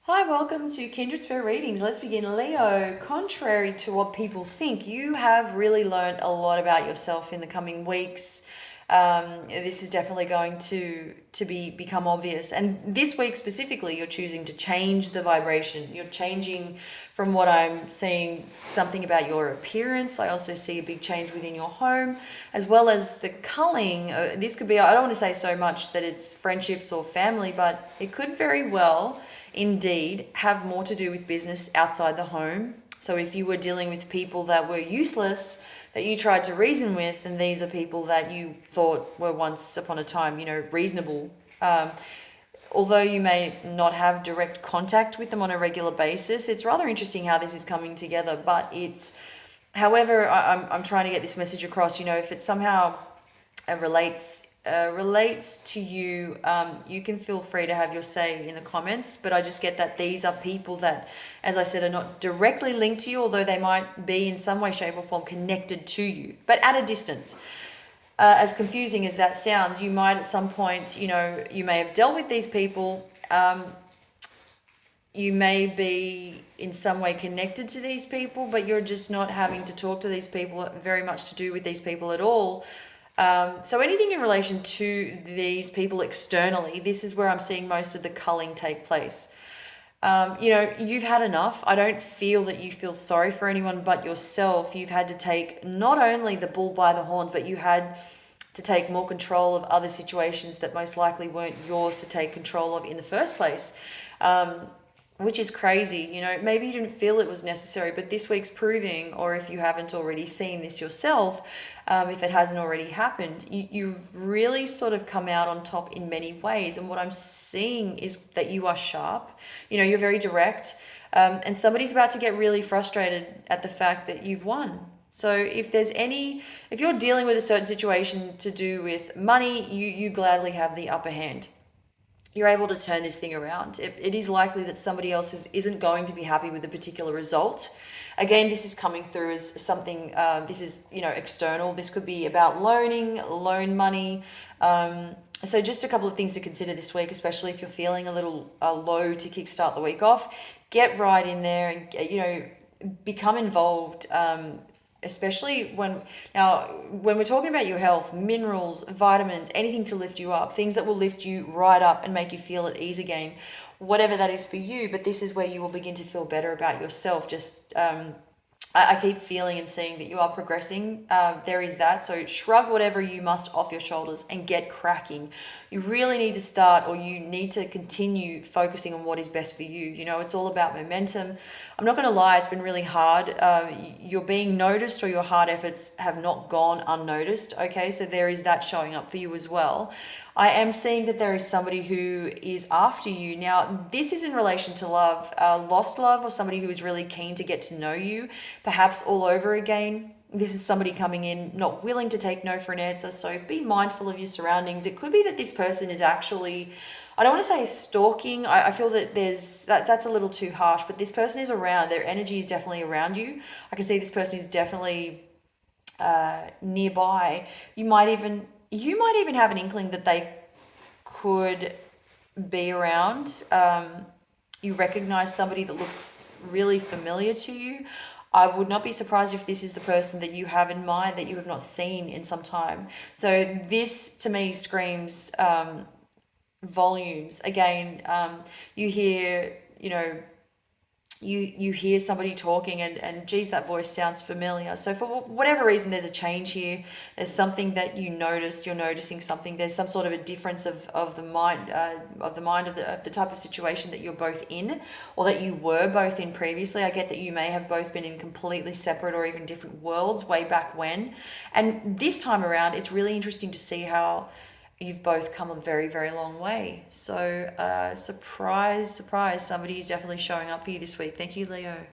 Hi, welcome to Kindred Spirit Readings. Let's begin. Leo, contrary to what people think, you have really learned a lot about yourself in the coming weeks. This is definitely going to become obvious. And this week specifically, you're choosing to change the vibration. You're changing from what I'm seeing something about your appearance. I also see a big change within your home, as well as the culling. This could be, I don't want to say so much that it's friendships or family, but it could very well indeed have more to do with business outside the home. So if you were dealing with people that were useless, that you tried to reason with, and these are people that you thought were once upon a time, reasonable. Although you may not have direct contact with them on a regular basis, it's rather interesting how this is coming together. But however, I'm trying to get this message across. If it somehow relates to you, you can feel free to have your say in the comments. But I just get that these are people that, as I said, are not directly linked to you, although they might be in some way, shape, or form connected to you, but at a distance. As confusing as that sounds, you might at some point, you may have dealt with these people. You may be in some way connected to these people, but you're just not having to talk to these people, very much to do with these people at all. So anything in relation to these people externally, this is where I'm seeing most of the culling take place. You've had enough. I don't feel that you feel sorry for anyone but yourself. You've had to take not only the bull by the horns, but you had to take more control of other situations that most likely weren't yours to take control of in the first place. Which is crazy. Maybe you didn't feel it was necessary, but this week's proving, or if you haven't already seen this yourself, if it hasn't already happened, you really sort of come out on top in many ways. And what I'm seeing is that you are sharp. You're very direct, and somebody's about to get really frustrated at the fact that you've won. So if you're dealing with a certain situation to do with money, you gladly have the upper hand. You're able to turn this thing around. It is likely that somebody else isn't going to be happy with a particular result. Again, this is coming through as something, this is, external. This could be about loan money. So just a couple of things to consider this week, especially if you're feeling a little low to kickstart the week off. Get right in there and, become involved. Especially when we're talking about your health, minerals, vitamins, anything to lift you up, things that will lift you right up and make you feel at ease again, whatever that is for you. But this is where you will begin to feel better about yourself. Just I keep feeling and seeing that you are progressing. There is that. So shrug whatever you must off your shoulders and get cracking. You really need to start, or you need to continue focusing on what is best for you. It's all about momentum. I'm not going to lie, it's been really hard. You're being noticed, or your hard efforts have not gone unnoticed. Okay, so there is that showing up for you as well. I am seeing that there is somebody who is after you. Now, this is in relation to love, lost love, or somebody who is really keen to get to know you, perhaps all over again. This is somebody coming in not willing to take no for an answer. So be mindful of your surroundings. It could be that this person is actually, I don't want to say stalking. I feel that that's a little too harsh, but this person is around. Their energy is definitely around you. I can see this person is definitely nearby. You might even have an inkling that they could be around. You recognize somebody that looks really familiar to you. I would not be surprised if this is the person that you have in mind that you have not seen in some time. So this to me screams volumes. Again, you hear, you hear somebody talking, and geez, that voice sounds familiar. So for whatever reason, there's a change here. There's something that you notice. You're noticing something. There's some sort of a difference of the mind of the type of situation that you're both in, or that you were both in previously. I get that you may have both been in completely separate or even different worlds way back when, and this time around, it's really interesting to see how you've both come a very, very long way. So, surprise, surprise, somebody is definitely showing up for you this week. Thank you, Leo.